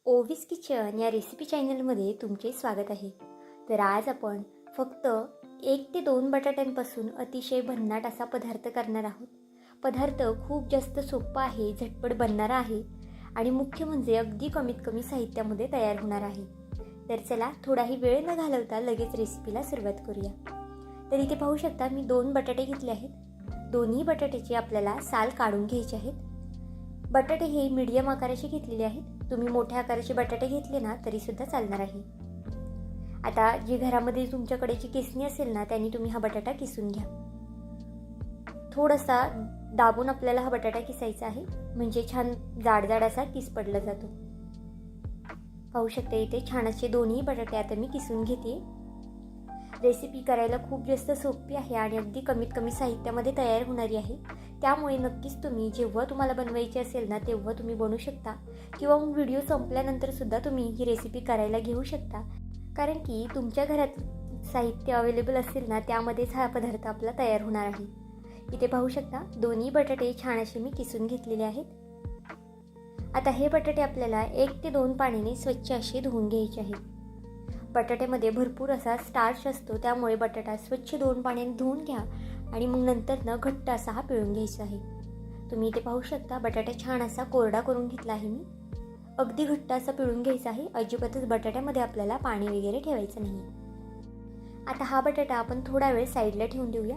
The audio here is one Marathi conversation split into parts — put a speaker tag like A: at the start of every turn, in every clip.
A: ओवीस किचन या रेसिपी चॅनलमध्ये तुमचे स्वागत आहे. तर आज आपण फक्त 1 ते 2 बटाट्यांपासून अतिशय भन्नाट असा पदार्थ करणार आहोत. पदार्थ खूप जास्त सोपा आहे, झटपट बनणारा आहे आणि मुख्य म्हणजे अगदी कमीत कमी साहित्यामध्ये तयार होणार आहे. तर चला थोडाही वेळ न घालवता लगेच रेसिपीला सुरुवात करूया. तर इथे पाहू शकता मी 2 बटाटे घेतले आहेत. दोन्ही बटाट्याची आपल्याला साल काढून घ्यायची आहेत. बटाटे हे मीडियम आकाराचे घेतलेले आहेत. तुम्ही मोठ्या आकाराचे बटाटे घेतले ना तरीसुद्धा चालणार आहे. आता जी घरामध्ये तुमच्याकडे जी किसणी असेल ना त्याने तुम्ही हा बटाटा किसून घ्या. थोडासा दाबून आपल्याला हा बटाटा किसायचा आहे, म्हणजे छान जाड असा किस पडला जातो. पाहू शकता इथे छान असे दोन्ही बटाटे आता मी किसून घेते. रेसिपी करायला खूप जास्त सोपी आहे आणि अगदी कमीत कमी साहित्यामध्ये तयार होणारी आहे. त्यामुळे नक्कीच तुम्ही जेव्हा तुम्हाला बनवायची असेल ना तेव्हा तुम्ही बनवू शकता किंवा मग व्हिडिओ संपल्यानंतर सुद्धा तुम्ही ही रेसिपी करायला घेऊ शकता. कारण की तुमच्या घरात साहित्य अवेलेबल असेल ना त्यामध्येच हा पदार्थ आपला तयार होणार आहे. इथे पाहू शकता दोन्ही बटाटे छान असे मी किसून घेतलेले आहेत. आता हे बटाटे आपल्याला 1 ते 2 पाण्याने स्वच्छ असे धुवून घ्यायचे आहेत. बटाट्यामध्ये भरपूर असा स्टार्च असतो, त्यामुळे बटाटा स्वच्छ 2 पाण्याने धुवून घ्या आणि मग नंतर घट्ट असा हा पिळून घ्यायचा आहे. तुम्ही इथे पाहू शकता बटाटा छान असा कोरडा करून घेतला आहे मी. अगदी घट्ट असा पिळून घ्यायचा आहे. अजिबातच बटाट्यामध्ये आपल्याला पाणी वगैरे ठेवायचं नाही. आता हा बटाटा आपण थोडा वेळ साईडला ठेवून देऊया.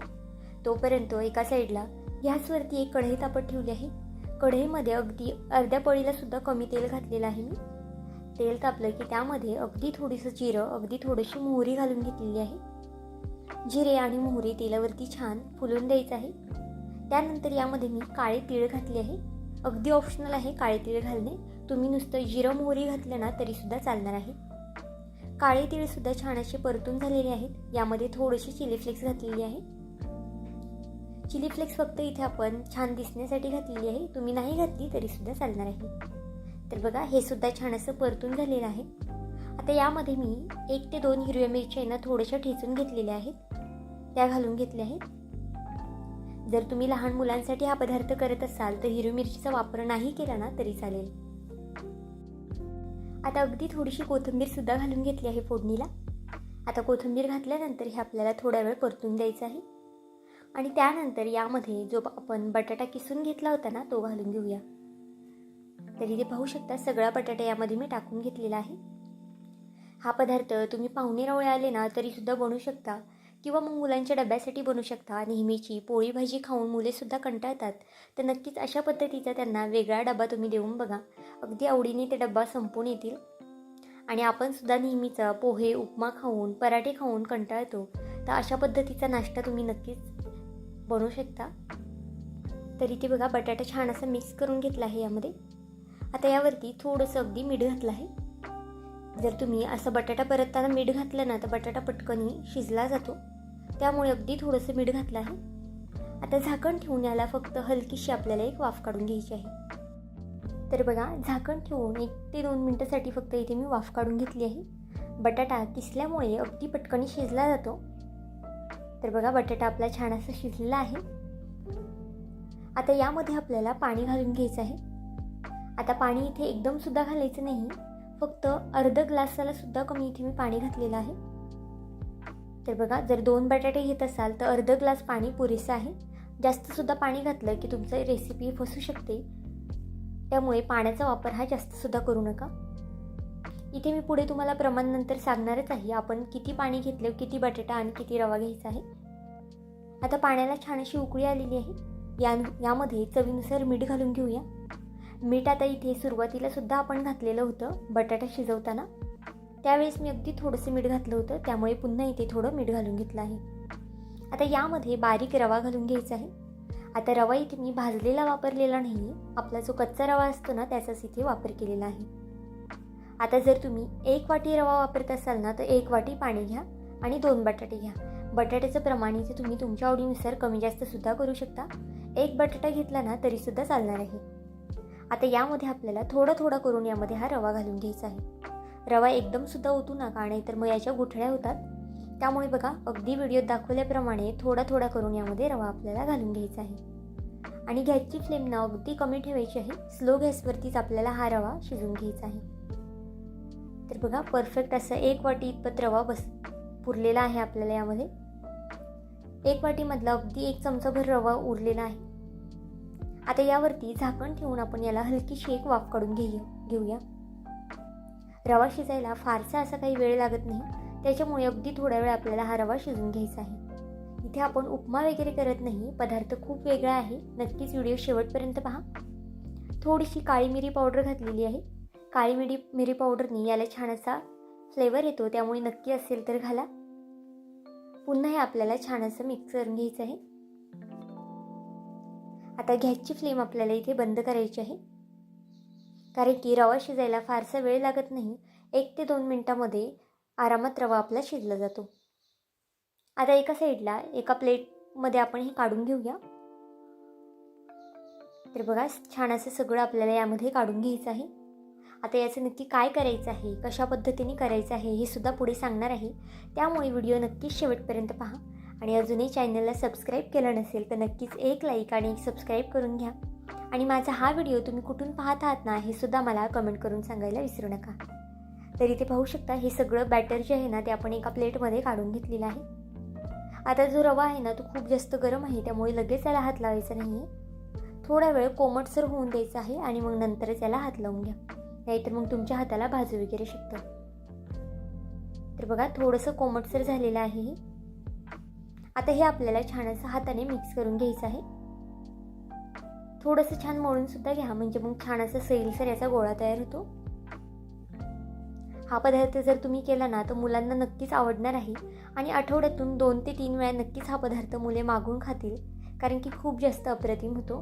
A: तोपर्यंत एका साईडला गॅसवरती एक कढई तापत ठेवली आहे. कढईमध्ये अगदी अर्ध्या पळीला सुद्धा कमी तेल घातलेलं आहे मी. तेल तापलं की त्यामध्ये अगदी थोडंसं जिरं, अगदी थोडीशी मोहरी घालून घेतलेली आहे. जिरे आणि मोहरी तेलावरती छान फुलून द्यायचं आहे. त्यानंतर यामध्ये मी काळे तीळ घातले आहे. अगदी ऑप्शनल आहे काळे तीळ घालणे. तुम्ही नुसतं जिरं मोहरी घातलं ना तरीसुद्धा चालणार आहे. काळे तीळसुद्धा छान असे परतून झालेले आहेत. यामध्ये थोडीशी चिली फ्लेक्स घातलेली आहे. चिली फ्लेक्स फक्त इथे आपण छान दिसण्यासाठी घातलेली आहे. तुम्ही नाही घातली तरीसुद्धा चालणार आहे. तर बघा हे सुद्धा छान असं परतून झालेलं आहे. आता यामध्ये मी 1 ते 2 हिरव्या मिरच्या थोड्याशा ठेचून घेतलेल्या आहेत, त्या घालून घेतल्या आहेत. जर तुम्ही लहान मुलांसाठी हा पदार्थ करत असाल तर हिरवी मिरचीचा वापर नाही केला ना तरी चालेल. आता अगदी थोडीशी कोथिंबीर सुद्धा घालून घेतली आहे फोडणीला. आता कोथिंबीर घातल्यानंतर हे आपल्याला थोडा वेळ परतून द्यायचं आहे आणि त्यानंतर यामध्ये जो आपण बटाटा किसून घेतला होता ना तो घालून घेऊया. तर इथे पाहू शकता सगळा बटाटा यामध्ये मी टाकून घेतलेला आहे. हा पदार्थ तुम्ही पाहुणेरावळे आले ना तरीसुद्धा बनवू शकता किंवा मग मुलांच्या डब्यासाठी बनवू शकता. नेहमीची पोळी भाजी खाऊन मुलेसुद्धा कंटाळतात, तर नक्कीच अशा पद्धतीचा त्यांना वेगळा डबा तुम्ही देऊन बघा. अगदी आवडीने ते डबा संपून येतील. आणि आपण सुद्धा नेहमीचा पोहे, उपमा खाऊन, पराठे खाऊन कंटाळतो, तर अशा पद्धतीचा नाश्ता तुम्ही नक्कीच बनवू शकता. तर इथे बघा बटाटा छान असं मिक्स करून घेतला आहे यामध्ये. आता यावरती थोडंसं अगदी मीठ घातलं आहे. जर तुम्ही असं बटाटा परतताना मीठ घातलं ना तर बटाटा पटकन शिजला जातो, त्यामुळे अगदी थोडंसं मीठ घातलं आहे. आता झाकण ठेवून याला फक्त हलकीशी आपल्याला एक वाफ काढून घ्यायची आहे. तर बघा झाकण ठेवून 1 ते 2 मिनटासाठी फक्त इथे मी वाफ काढून घेतली आहे. बटाटा किसल्यामुळे अगदी पटकन शिजला जातो. तर बघा बटाटा आपला छान असा शिजलेला आहे. आता यामध्ये आपल्याला पाणी घालून घ्यायचं आहे. आता पाणी इथे एकदम सुद्धा घालायचं नाही, फक्त अर्ध ग्लासाला सुद्धा कमी इथे मी पाणी घातलेलं आहे. तर बघा जर 2 बटाटे घेत असाल तर अर्ध ग्लास पाणी पुरेसं आहे. जास्त सुद्धा पाणी घातलं की तुमचं रेसिपी फसू शकते, त्यामुळे पाण्याचा वापर हा जास्त सुद्धा करू नका. इथे मी पुढे तुम्हाला प्रमाण नंतर सांगणारच आहे, आपण किती पाणी घेतलं, किती बटाटा आणि किती रवा घ्यायचा आहे. आता पाण्याला छान अशी उकळी आलेली आहे. यामध्ये चवीनुसार मीठ घालून घेऊया. मीठ आता इथे सुरुवातीला सुद्धा आपण घातलेलं होतं बटाटा शिजवताना, त्यावेळेस मी अगदी थोडंसं मीठ घातलं होतं, त्यामुळे पुन्हा इथे थोडं मीठ घालून घेतलं आहे. आता यामध्ये बारीक रवा घालून घ्यायचा आहे. आता रवा इथे मी भाजलेला वापरलेला नाही आहे, आपला जो कच्चा रवा असतो ना त्याचाच इथे वापर केलेला आहे. आता जर तुम्ही 1 वाटी रवा वापरत असाल ना तर 1 वाटी पाणी घ्या आणि 2 बटाटे घ्या. बटाट्याचं प्रमाण इथे तुम्ही तुमच्या आवडीनुसार कमी जास्त सुद्धा करू शकता. 1 बटाटा घेतला ना तरीसुद्धा चालणार आहे. आता यामध्ये आपल्याला थोडा करून यामध्ये हा रवा घालून घ्यायचा आहे. रवा एकदम सुद्धा ओतू नका, नाहीतर मग याच्या गुठळ्या होतात. त्यामुळे बघा अगदी व्हिडिओत दाखवल्याप्रमाणे थोडा करून यामध्ये रवा आपल्याला घालून घ्यायचा आहे. आणि गॅसची फ्लेम ना अगदी कमी ठेवायची आहे. स्लो गॅसवरतीच आपल्याला हा रवा शिजवून घ्यायचा आहे. तर बघा परफेक्ट असं 1 वाटी इतपत रवा पुरलेला आहे आपल्याला यामध्ये. 1 वाटीमधला अगदी 1 चमचाभर रवा उरलेला आहे. आता यावरती झाकण ठेवून आपण याला हलकीशी एक वाफ काढून घेऊया. रवा शिजायला फारसा असा काही वेळ लागत नाही, त्याच्यामुळे अगदी थोडा वेळ आपल्याला हा रवा शिजून घ्यायचा आहे. इथे आपण उपमा वगैरे करत नाही, पदार्थ खूप वेगळा आहे. नक्कीच व्हिडिओ शेवटपर्यंत पहा. थोडीशी काळी मिरी पावडर घातलेली आहे. काळी मिरी पावडरने याला छान असा फ्लेवर येतो, त्यामुळे नक्की असेल तर घाला. पुन्हा हे आपल्याला छान असं मिक्स करून घ्यायचं आहे. आता गॅसची फ्लेम आपल्याला इथे बंद करायची आहे, कारण की रवा शिजायला फारसा वेळ लागत नाही. 1 ते 2 मिनिटामध्ये आरामात रवा आपला शिजला जातो. आता एका साईडला एका प्लेटमध्ये आपण हे काढून घेऊया. तर बघा छान असं सगळं आपल्याला यामध्ये काढून घ्यायचं आहे. आता याचं नक्की काय करायचं आहे, कशा पद्धतीने करायचं आहे हे सुद्धा पुढे सांगणार आहे, त्यामुळे व्हिडिओ नक्कीच शेवटपर्यंत पहा. आणि अजूनही चॅनलला सबस्क्राईब केलं नसेल तर नक्कीच एक लाईक आणि एक सबस्क्राईब करून घ्या. आणि माझा हा व्हिडिओ तुम्ही कुठून पाहत आहात ना हे सुद्धा मला कमेंट करून सांगायला विसरू नका. तर इथे पाहू शकता हे सगळं बॅटर जे आहे ना ते आपण एका प्लेटमध्ये काढून घेतलेलं आहे. आता जो रवा आहे ना तो खूप जास्त गरम आहे, त्यामुळे लगेच त्याला हात लावायचा नाही आहे. थोडा वेळ कोमटसर होऊन द्यायचा आहे आणि मग नंतरच याला हात लावून घ्या, नाहीतर मग तुमच्या हाताला भाजू वगैरे शकतं. तर बघा थोडंसं कोमटसर झालेलं आहे हे. आता हे आपल्याला छान असं हाताने मिक्स करून घ्यायचं आहे. थोडंसं छान मळून सुद्धा घ्या, म्हणजे मग छान असं सैलसर याचा गोळा तयार होतो. हा पदार्थ जर तुम्ही केला ना तर मुलांना नक्कीच आवडणार आहे आणि आठवड्यातून 2 ते 3 वेळा नक्कीच हा पदार्थ मुले मागून खातील, कारण की खूप जास्त अप्रतिम होतो.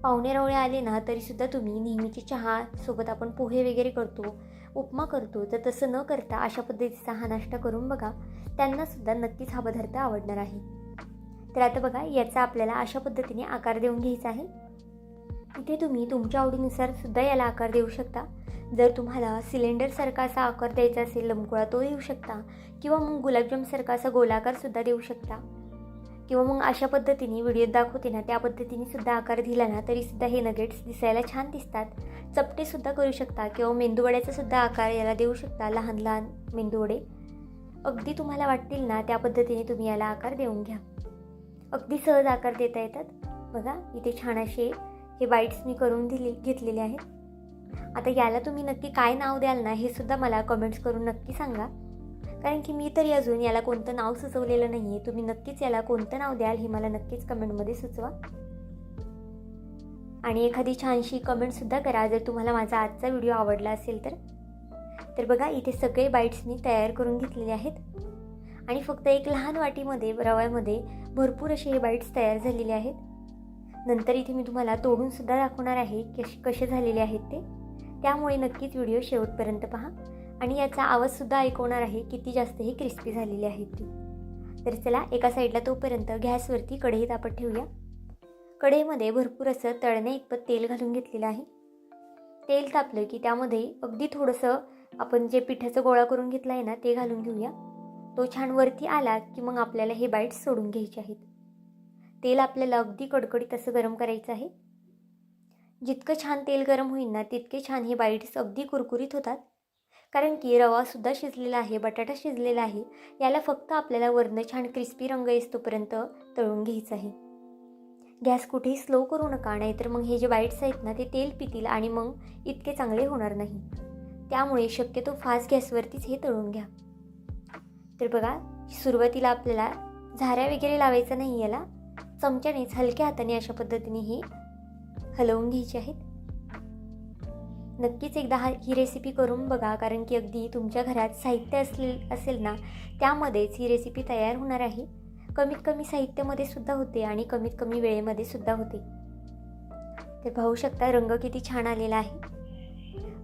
A: पाहुणे-रावळे आले ना तरीसुद्धा तुम्ही नेहमीची चहा सोबत आपण पोहे वगैरे करतो, उपमा करतो, तर तसं न करता अशा पद्धतीचा हा नाश्ता करून बघा, त्यांनासुद्धा नक्कीच हा पदार्थ आवडणार आहे. तर आता बघा याचा आपल्याला अशा पद्धतीने आकार देऊन घ्यायचा आहे. इथे तुम्ही तुमच्या आवडीनुसार सुद्धा याला आकार देऊ शकता. जर तुम्हाला सिलेंडरसारखा असा आकार द्यायचा असेल लंबगोळा तो देऊ शकता, किंवा मग गुलाबजामसारखा असा गोलाकारसुद्धा देऊ शकता, किंवा मग अशा पद्धतीने व्हिडिओत दाखवते ना त्या पद्धतीने सुद्धा आकार दिला ना तरीसुद्धा हे नगेट्स दिसायला छान दिसतात. चपटेसुद्धा करू शकता किंवा मेंदूवड्याचा सुद्धा आकार याला देऊ शकता, लहान लहान मेंदूवडे अगदी तुम्हाला वाटतील ना त्या पद्धतीने तुम्ही याला आकार देऊन घ्या. अगदी सहज आकार देता येतात. बघा इथे छान असे हे बाईट्स मी करून घेतलेले आहेत. आता याला तुम्ही नक्की काय नाव द्याल ना हे सुद्धा मला कमेंट्स करून नक्की सांगा, कारण की मी तरी अजून याला कोणतं नाव सुचवलेलं नाही आहे. तुम्ही नक्कीच याला कोणतं नाव द्याल हे मला नक्कीच कमेंटमध्ये सुचवा. आणि एखादी छानशी कमेंटसुद्धा करा जर तुम्हाला माझा आजचा व्हिडिओ आवडला असेल तर. तर बघा इथे सगळे बाईट्स मी तयार करून घेतलेले आहेत आणि फक्त एक लहान वाटीमध्ये रव्यामध्ये भरपूर असे हे बाईट्स तयार झालेले आहेत. नंतर इथे मी तुम्हाला तोडूनसुद्धा दाखवणार आहे कसे झालेले आहेत ते, त्यामुळे नक्कीच व्हिडिओ शेवटपर्यंत पहा. आणि याचा आवाजसुद्धा ऐकवणार आहे किती जास्त हे क्रिस्पी झालेले आहेत ते. तर चला एका साईडला तोपर्यंत गॅसवरती कढई तापत ठेवूया. कढईमध्ये भरपूर असं तळणे इतपत तेल घालून घेतलेलं आहे. तेल तापलं की त्यामध्ये अगदी थोडंसं आपण जे पिठाचा गोळा करून घेतला आहे ना ते घालून घेऊया. तो छान वरती आला की मग आपल्याला हे बाईट्स सोडून घ्यायचे आहेत. तेल आपल्याला अगदी कडकडीत असं गरम करायचं आहे. जितकं छान तेल गरम होईल ना तितके छान हे बाईट्स अगदी कुरकुरीत होतात, कारण की रवासुद्धा शिजलेला आहे, बटाटा शिजलेला आहे. याला फक्त आपल्याला वरनं छान क्रिस्पी रंग येतोपर्यंत तळून घ्यायचं आहे. गॅस कुठेही स्लो करू नका, नाहीतर मग हे जे बाईट्स आहेत ना ते तेल पितील आणि मग इतके चांगले होणार नाही. त्यामुळे शक्यतो फास्ट गॅसवरतीच हे तळून घ्या. तर बघा सुरुवातीला आपल्याला झाऱ्या वगैरे लावायचा नाही, याला चमच्यानेच हलक्या हाताने अशा पद्धतीने हे हलवून घ्यायचे आहेत. नक्कीच एकदा ही रेसिपी करून बघा, कारण की अगदी तुमच्या घरात साहित्य असेल ना त्यामध्येच ही रेसिपी तयार होणार आहे. कमीत कमी साहित्यामध्ये सुद्धा होते आणि कमीत कमी वेळेमध्ये सुद्धा होते. तर पाहू शकता रंग किती छान आलेला आहे.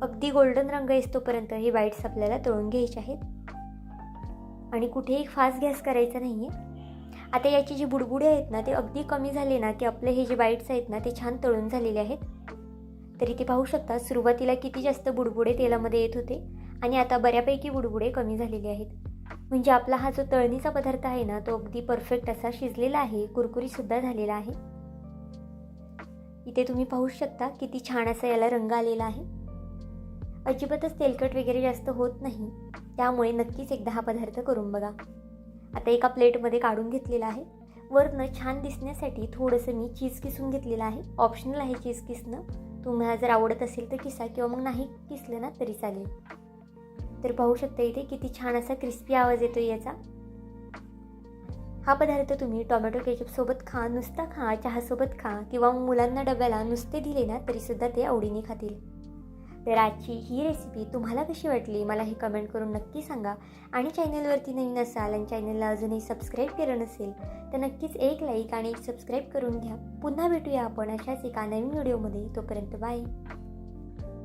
A: अगदी गोल्डन रंग येतोपर्यंत हे बाईट्स आपल्याला तळून घ्यायचे आहेत आणि कुठेही फास्ट गॅस करायचा नाही आहे. आता याची जी बुडबुडे आहेत ना ते अगदी कमी झाले ना की आपले हे जे बाईट्स आहेत ना ते छान तळून झालेले आहेत. तर इथे पाहू शकता सुरुवातीला किती जास्त बुडबुडे तेलामध्ये येत होते आणि आता बऱ्यापैकी बुडबुडे कमी झालेले आहेत. म्हणजे आपला हा जो तळणीचा पदार्थ आहे ना तो अगदी परफेक्ट असा शिजलेला आहे, कुरकुरीसुद्धा झालेला आहे. इथे तुम्ही पाहू शकता किती छान असा याला रंग आलेला आहे. अजिबातच तेलकट वगैरे जास्त होत नाही, त्यामुळे नक्कीच एकदा हा पदार्थ करून बघा. आता एका प्लेटमध्ये काढून घेतलेला आहे. वरनं छान दिसण्यासाठी थोडंसं मी चीज किसून घेतलेलं आहे. ऑप्शनल आहे चीज किसणं, तुम्हाला जर आवडत असेल तर किसा किंवा मग नाही किसलं ना तरी चालेल. तर पाहू शकता इथे किती छान असा क्रिस्पी आवाज येतो याचा. हा पदार्थ तुम्ही टोमॅटो केचपसोबत खा, नुसता खा, चहासोबत खा किंवा मुलांना डब्याला नुसते दिले ना तरीसुद्धा ते आवडीने खातील. तर आजची ही रेसिपी तुम्हाला कशी वाटली मला हे कमेंट करून नक्की सांगा. आणि चॅनलवरती नवीन असाल आणि चॅनलला अजूनही सबस्क्राईब केलं नसेल तर नक्कीच एक लाईक आणि एक सबस्क्राईब करून घ्या. पुन्हा भेटूया आपण अशाच एका नवीन व्हिडिओमध्ये. तोपर्यंत बाय.